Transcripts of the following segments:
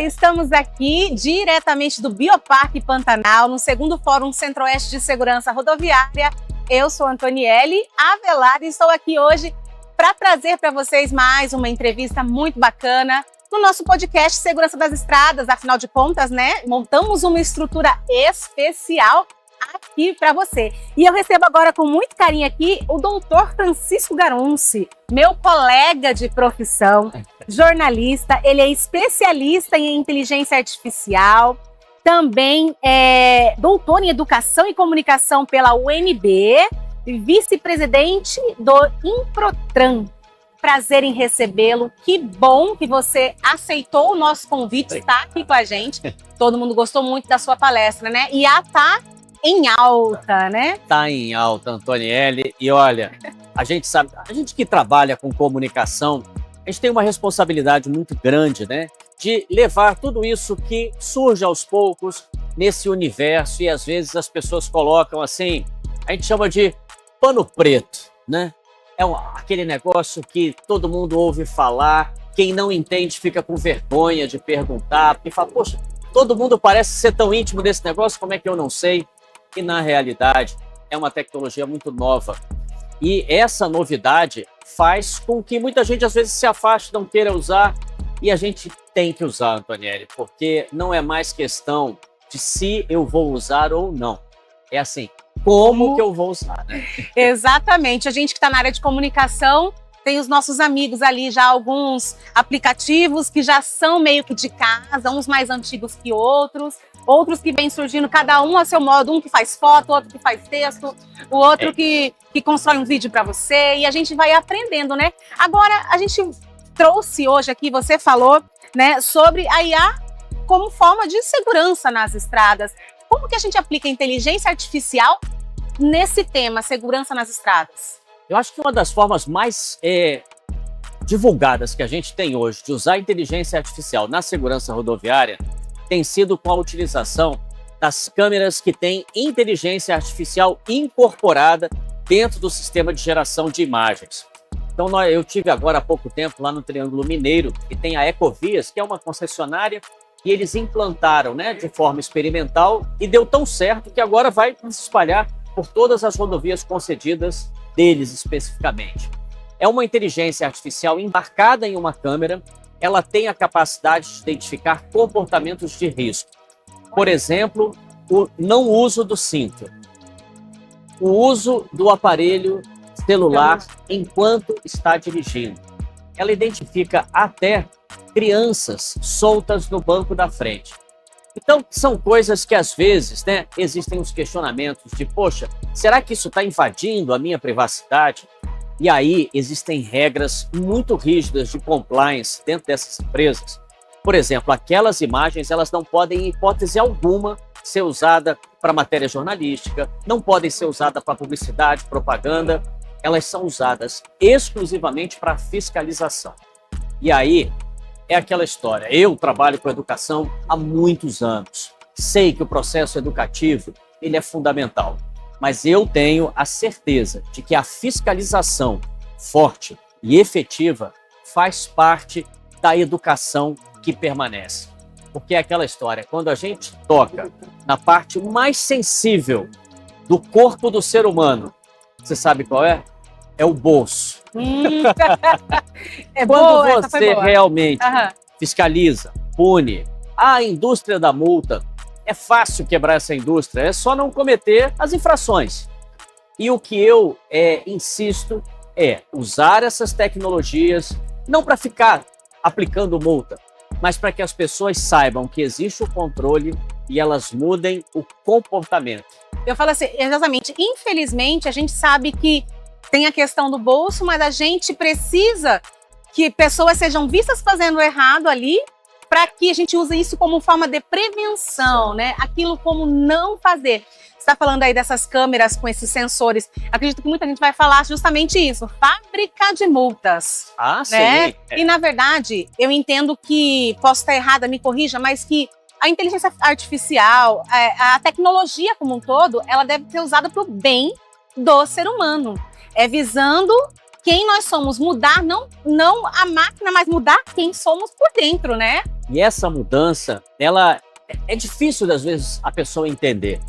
Estamos aqui diretamente do Bioparque Pantanal, no segundo Fórum Centro-Oeste de Segurança Rodoviária. Eu sou Antoniele Avelar e estou aqui hoje para trazer para vocês mais uma entrevista muito bacana no nosso podcast Segurança das Estradas. Afinal de contas, né, montamos uma estrutura especial aqui para você. E eu recebo agora com muito carinho aqui o doutor Francisco Garonci, meu colega de profissão, jornalista. Ele é especialista em inteligência artificial, também é doutor em educação e comunicação pela UNB, vice-presidente do Improtran. Prazer em recebê-lo. Que bom que você aceitou o nosso convite, está aqui com a gente. Todo mundo gostou muito da sua palestra, né? E tá em alta, né? Tá em alta, Antoniele. E olha, a gente sabe, a gente que trabalha com comunicação, a gente tem uma responsabilidade muito grande, né? De levar tudo isso que surge aos poucos nesse universo e às vezes as pessoas colocam assim, a gente chama de pano preto, né? Aquele negócio que todo mundo ouve falar, quem não entende fica com vergonha de perguntar, porque fala, poxa, todo mundo parece ser tão íntimo desse negócio, como é que eu não sei? E na realidade é uma tecnologia muito nova. E essa novidade faz com que muita gente às vezes se afaste, não queira usar, e a gente tem que usar, Antoniele, porque não é mais questão de se eu vou usar ou não. É assim, como que eu vou usar, né? Exatamente. A gente que está na área de comunicação tem os nossos amigos ali, já alguns aplicativos que já são meio que de casa, uns mais antigos que outros que vêm surgindo, cada um a seu modo, um que faz foto, outro que faz texto, o outro que constrói um vídeo para você, e a gente vai aprendendo, né? Agora, a gente trouxe hoje aqui, você falou, né, sobre a IA como forma de segurança nas estradas. Como que a gente aplica a inteligência artificial nesse tema, segurança nas estradas? Eu acho que uma das formas mais divulgadas que a gente tem hoje de usar a inteligência artificial na segurança rodoviária tem sido com a utilização das câmeras que têm inteligência artificial incorporada dentro do sistema de geração de imagens. Então, eu tive agora há pouco tempo lá no Triângulo Mineiro, que tem a Ecovias, que é uma concessionária, e eles implantaram, né, de forma experimental e deu tão certo que agora vai se espalhar por todas as rodovias concedidas deles especificamente. É uma inteligência artificial embarcada em uma câmera, ela tem a capacidade de identificar comportamentos de risco. Por exemplo, o não uso do cinto, o uso do aparelho celular enquanto está dirigindo. Ela identifica até crianças soltas no banco da frente. Então, são coisas que às vezes, né, existem os questionamentos de, poxa, será que isso está invadindo a minha privacidade? E aí existem regras muito rígidas de compliance dentro dessas empresas. Por exemplo, aquelas imagens, elas não podem, em hipótese alguma, ser usadas para matéria jornalística, não podem ser usadas para publicidade, propaganda, elas são usadas exclusivamente para fiscalização. E aí, é aquela história, eu trabalho com educação há muitos anos, sei que o processo educativo ele é fundamental, mas eu tenho a certeza de que a fiscalização forte e efetiva faz parte da educação que permanece. Porque é aquela história, quando a gente toca na parte mais sensível do corpo do ser humano, você sabe qual é? É o bolso. Quando você realmente fiscaliza, pune a indústria da multa, é fácil quebrar essa indústria, é só não cometer as infrações. E o que eu insisto é usar essas tecnologias, não para ficar aplicando multa, mas para que as pessoas saibam que existe o controle e elas mudem o comportamento. Eu falo assim, exatamente, infelizmente a gente sabe que tem a questão do bolso, mas a gente precisa que pessoas sejam vistas fazendo errado ali, para que a gente use isso como forma de prevenção, né? Aquilo como não fazer. Você está falando aí dessas câmeras com esses sensores. Acredito que muita gente vai falar justamente isso, fábrica de multas. Ah, né? sim. E na verdade, eu entendo que, posso estar errada, me corrija, mas que a inteligência artificial, a tecnologia como um todo, ela deve ser usada para o bem do ser humano. Visando quem nós somos, mudar não a máquina, mas mudar quem somos por dentro, né? E essa mudança, ela é difícil, às vezes, a pessoa entender.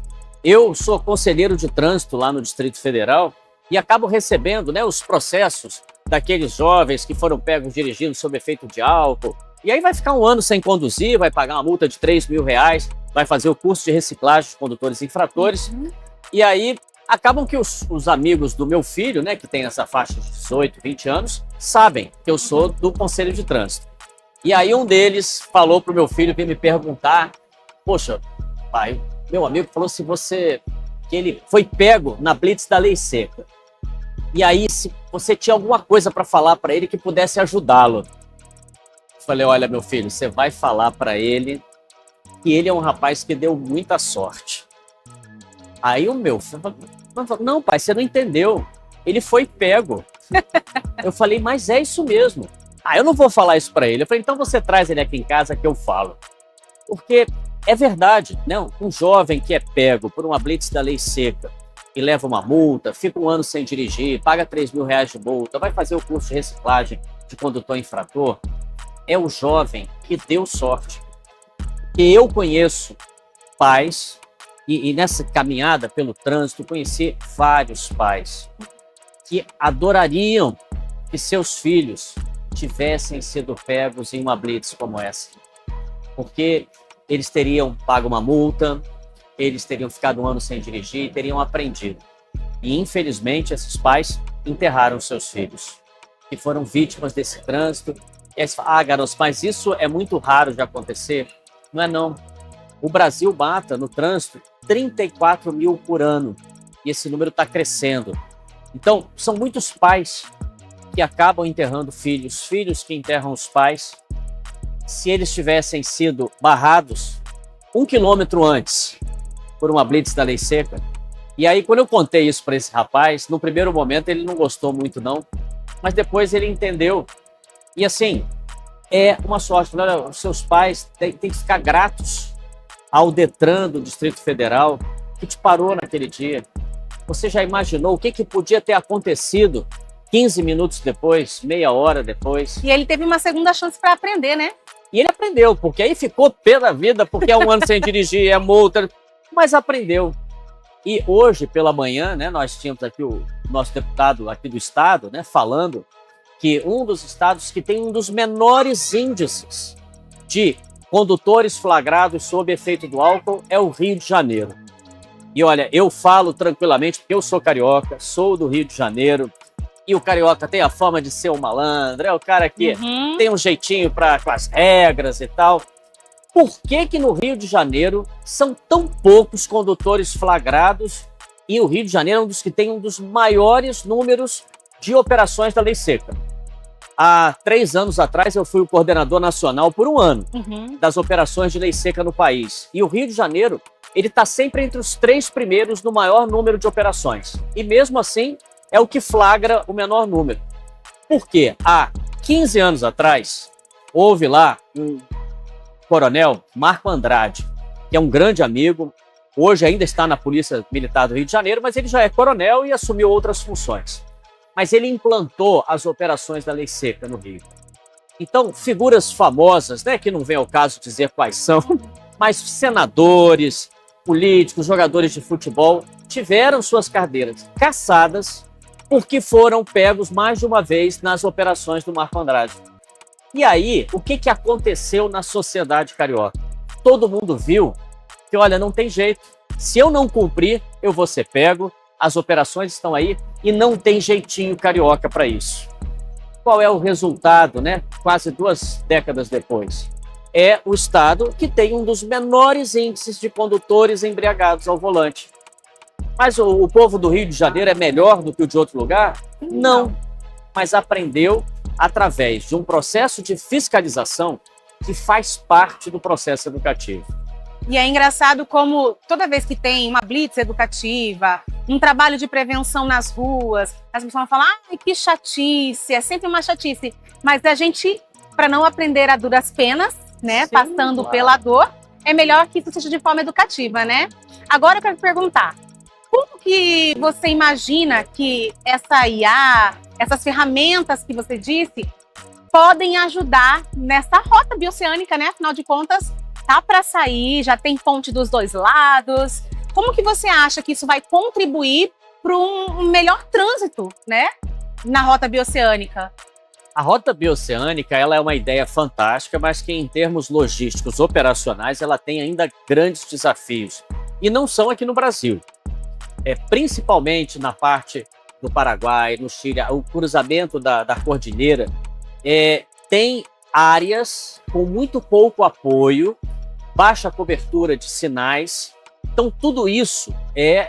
Eu sou conselheiro de trânsito lá no Distrito Federal e acabo recebendo, né, os processos daqueles jovens que foram pegos dirigindo sob efeito de álcool. E aí vai ficar um ano sem conduzir, vai pagar uma multa de R$ 3.000, vai fazer o curso de reciclagem de condutores infratores. E aí acabam que os amigos do meu filho, né, que tem essa faixa de 18, 20 anos, sabem que eu sou do Conselho de Trânsito. E aí um deles falou pro meu filho, veio me perguntar: poxa, pai, meu amigo falou que ele foi pego na blitz da lei seca. E aí, se você tinha alguma coisa para falar para ele que pudesse ajudá-lo. Falei: olha, meu filho, você vai falar para ele que ele é um rapaz que deu muita sorte. Aí o meu filho falou: não, pai, você não entendeu. Ele foi pego. Eu falei: mas é isso mesmo. Eu não vou falar isso para ele. Eu falei: então você traz ele aqui em casa que eu falo. Porque é verdade, né? Um jovem que é pego por uma blitz da lei seca e leva uma multa, fica um ano sem dirigir, paga R$ 3.000 de multa, vai fazer o curso de reciclagem de condutor infrator, é o jovem que deu sorte. Que eu conheço pais, e nessa caminhada pelo trânsito, conheci vários pais que adorariam que seus filhos tivessem sido pegos em uma blitz como essa. Porque eles teriam pago uma multa, eles teriam ficado um ano sem dirigir e teriam aprendido. E, infelizmente, esses pais enterraram seus filhos, que foram vítimas desse trânsito. E aí você fala: garotos, mas isso é muito raro de acontecer? Não é não. O Brasil mata no trânsito 34 mil por ano. E esse número está crescendo. Então, são muitos pais que acabam enterrando filhos, filhos que enterram os pais. Se eles tivessem sido barrados 1 quilômetro antes por uma blitz da lei seca. E aí, quando eu contei isso para esse rapaz, no primeiro momento ele não gostou muito não, mas depois ele entendeu. E assim, é uma sorte. Olha, os seus pais têm que ficar gratos ao Detran do Distrito Federal que te parou naquele dia. Você já imaginou o que podia ter acontecido 15 minutos depois, meia hora depois? E ele teve uma segunda chance para aprender, né? E ele aprendeu, porque aí ficou pé da vida, porque é um ano sem dirigir, é multa, mas aprendeu. E hoje, pela manhã, né, nós tínhamos aqui o nosso deputado aqui do estado, né, falando que um dos estados que tem um dos menores índices de condutores flagrados sob efeito do álcool é o Rio de Janeiro. E olha, eu falo tranquilamente, porque eu sou carioca, sou do Rio de Janeiro, e o carioca tem a fama de ser um malandro, é o cara que tem um jeitinho com as regras e tal. Por que no Rio de Janeiro são tão poucos condutores flagrados e o Rio de Janeiro é um dos que tem um dos maiores números de operações da lei seca? Há 3 anos atrás eu fui o coordenador nacional por um ano das operações de lei seca no país. E o Rio de Janeiro, ele está sempre entre os 3 primeiros no maior número de operações. E mesmo assim, é o que flagra o menor número. Por quê? Há 15 anos atrás, houve lá um coronel, Marco Andrade, que é um grande amigo, hoje ainda está na Polícia Militar do Rio de Janeiro, mas ele já é coronel e assumiu outras funções. Mas ele implantou as operações da lei seca no Rio. Então, figuras famosas, né, que não vem ao caso dizer quais são, mas senadores, políticos, jogadores de futebol, tiveram suas carteiras cassadas porque foram pegos mais de uma vez nas operações do Marco Andrade. E aí, o que aconteceu na sociedade carioca? Todo mundo viu que, olha, não tem jeito. Se eu não cumprir, eu vou ser pego, as operações estão aí e não tem jeitinho carioca para isso. Qual é o resultado, né? Quase 2 décadas depois? É o estado que tem um dos menores índices de condutores embriagados ao volante. Mas o povo do Rio de Janeiro é melhor do que o de outro lugar? Não. Mas aprendeu através de um processo de fiscalização que faz parte do processo educativo. E é engraçado como toda vez que tem uma blitz educativa, um trabalho de prevenção nas ruas, as pessoas falam: ai, que chatice, é sempre uma chatice. Mas a gente, para não aprender a duras penas, né, Sim, passando claro, pela dor, é melhor que isso seja de forma educativa, né? Agora eu quero perguntar, como que você imagina que essa IA, essas ferramentas que você disse, podem ajudar nessa rota bioceânica, né? Afinal de contas, tá para sair, já tem ponte dos dois lados. Como que você acha que isso vai contribuir para um melhor trânsito, né, na rota bioceânica? A rota bioceânica, ela é uma ideia fantástica, mas que em termos logísticos, operacionais, ela tem ainda grandes desafios. E não são aqui no Brasil. Principalmente na parte do Paraguai, no Chile, o cruzamento da cordilheira, tem áreas com muito pouco apoio, baixa cobertura de sinais. Então, tudo isso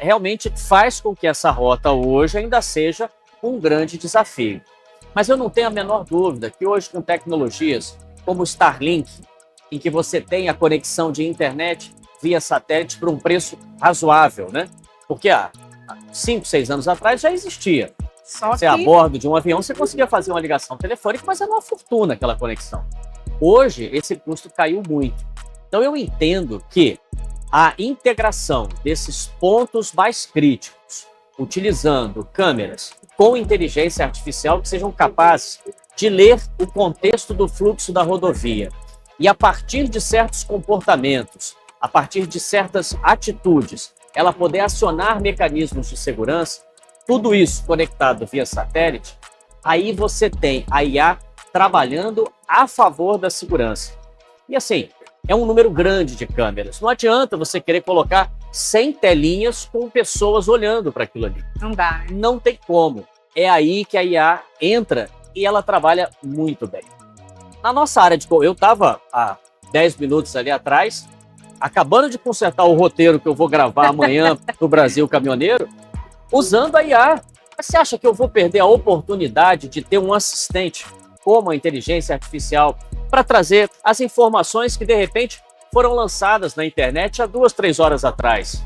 realmente faz com que essa rota hoje ainda seja um grande desafio. Mas eu não tenho a menor dúvida que hoje, com tecnologias como o Starlink, em que você tem a conexão de internet via satélite por um preço razoável, né? Porque há 5, 6 anos atrás já existia. Você, a bordo de um avião, você conseguia fazer uma ligação telefônica, mas era uma fortuna aquela conexão. Hoje, esse custo caiu muito. Então, eu entendo que a integração desses pontos mais críticos, utilizando câmeras com inteligência artificial que sejam capazes de ler o contexto do fluxo da rodovia e, a partir de certos comportamentos, a partir de certas atitudes, ela poder acionar mecanismos de segurança, tudo isso conectado via satélite, aí você tem a IA trabalhando a favor da segurança. E assim, é um número grande de câmeras. Não adianta você querer colocar 100 telinhas com pessoas olhando para aquilo ali. Não dá. Não tem como. É aí que a IA entra e ela trabalha muito bem. Na nossa área eu estava há 10 minutos ali atrás, acabando de consertar o roteiro que eu vou gravar amanhã no Brasil Caminhoneiro, usando a IA. Mas você acha que eu vou perder a oportunidade de ter um assistente como a inteligência artificial para trazer as informações que, de repente, foram lançadas na internet há 2, 3 horas atrás?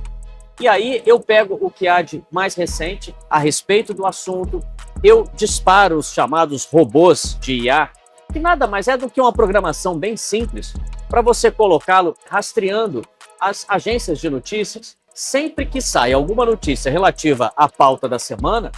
E aí eu pego o que há de mais recente a respeito do assunto, eu disparo os chamados robôs de IA, que nada mais é do que uma programação bem simples para você colocá-lo rastreando as agências de notícias. Sempre que sai alguma notícia relativa à pauta da semana,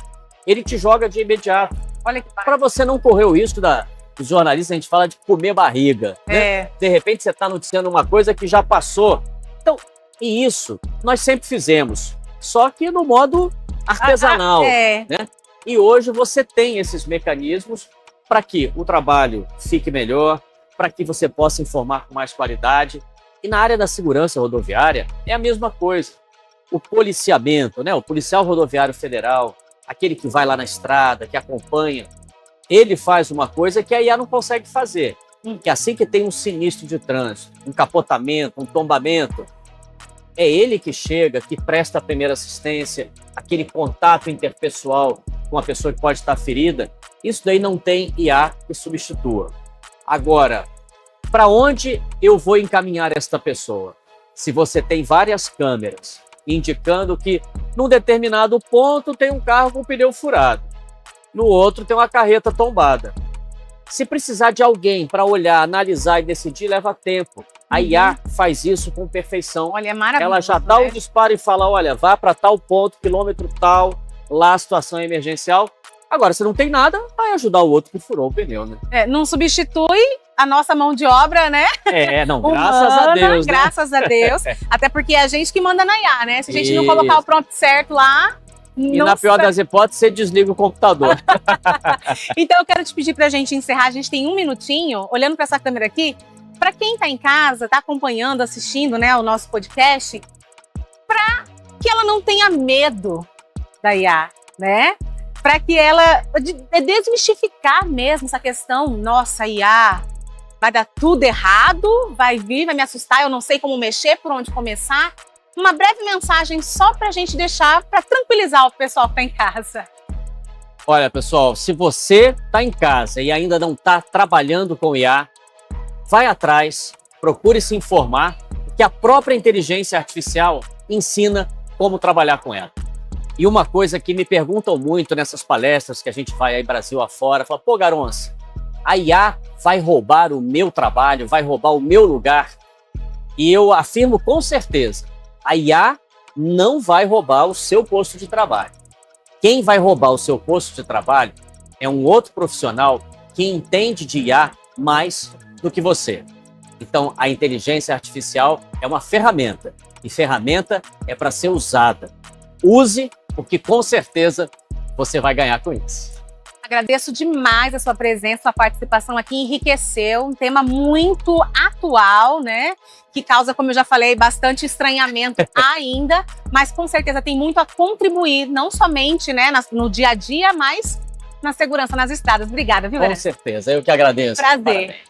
ele te joga de imediato. Olha que para você não correr o risco dos jornalistas, a gente fala de comer barriga. Né? De repente você está noticiando uma coisa que já passou. Então, e isso nós sempre fizemos, só que no modo artesanal. Né? E hoje você tem esses mecanismos para que o trabalho fique melhor, para que você possa informar com mais qualidade. E na área da segurança rodoviária é a mesma coisa. O policiamento, né? O policial rodoviário federal, aquele que vai lá na estrada, que acompanha, ele faz uma coisa que a IA não consegue fazer. Que assim que tem um sinistro de trânsito, um capotamento, um tombamento, é ele que chega, que presta a primeira assistência, aquele contato interpessoal com a pessoa que pode estar ferida. Isso daí não tem IA que substitua. Agora, para onde eu vou encaminhar esta pessoa? Se você tem várias câmeras indicando que num determinado ponto tem um carro com o pneu furado, no outro tem uma carreta tombada. Se precisar de alguém para olhar, analisar e decidir, leva tempo. A IA faz isso com perfeição. Olha, é maravilhoso. Ela já dá o disparo e fala, olha, vá para tal ponto, quilômetro tal, lá a situação é emergencial. Agora, se não tem nada, vai ajudar o outro que furou o pneu, né? Não substitui a nossa mão de obra, né? Não, graças a Deus, né? Graças a Deus. Até porque é a gente que manda na IA, né? Se a gente não colocar o prompt certo lá... E na pior das hipóteses, você desliga o computador. Então, eu quero te pedir pra gente encerrar. A gente tem 1 minutinho, olhando para essa câmera aqui. Para quem tá em casa, tá acompanhando, assistindo, né, o nosso podcast, para que ela não tenha medo da IA, né? Para que ela desmistificar mesmo essa questão, nossa, IA vai dar tudo errado, vai vir, vai me assustar, eu não sei como mexer, por onde começar. Uma breve mensagem só para a gente deixar, para tranquilizar o pessoal que está em casa. Olha, pessoal, se você está em casa e ainda não está trabalhando com IA, vai atrás, procure se informar, que a própria inteligência artificial ensina como trabalhar com ela. E uma coisa que me perguntam muito nessas palestras que a gente vai aí Brasil afora, fala, pô, Garonça, a IA vai roubar o meu trabalho, vai roubar o meu lugar? E eu afirmo com certeza, a IA não vai roubar o seu posto de trabalho. Quem vai roubar o seu posto de trabalho é um outro profissional que entende de IA mais do que você. Então, a inteligência artificial é uma ferramenta, e ferramenta é para ser usada. Use, porque com certeza você vai ganhar com isso. Agradeço demais a sua presença, sua participação aqui enriqueceu, um tema muito atual, né? Que causa, como eu já falei, bastante estranhamento ainda, mas com certeza tem muito a contribuir, não somente, né, no dia a dia, mas na segurança nas estradas. Obrigada, viu, Com certeza, eu que agradeço. Prazer. Parabéns.